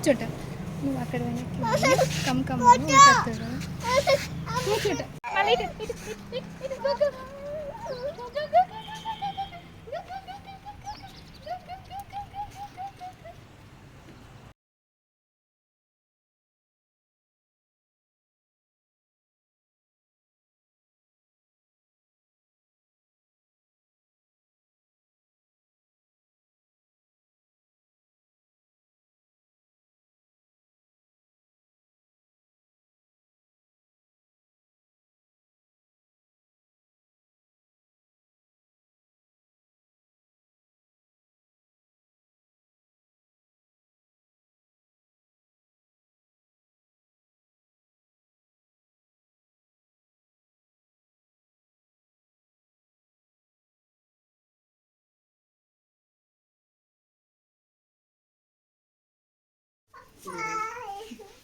కూర్చోట నువ్వు అక్కడ come come కూర్చోట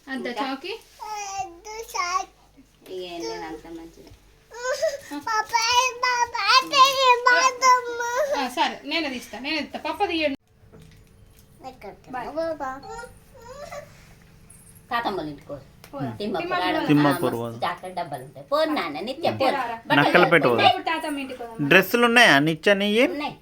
అంత చాకి అంత మంచిది. సరే నేను తీస్తా పప్ప తీయండి. తాతమ్మలు ఇంటికో డాక్టర్ డబ్బాలు ఉంటాయి. పోరు నాన్న నిత్య నక్కలు పెట్టు. తాతమ్మ ఇంటికి డ్రెస్సులు ఉన్నాయా నిత్య? ఉన్నాయి.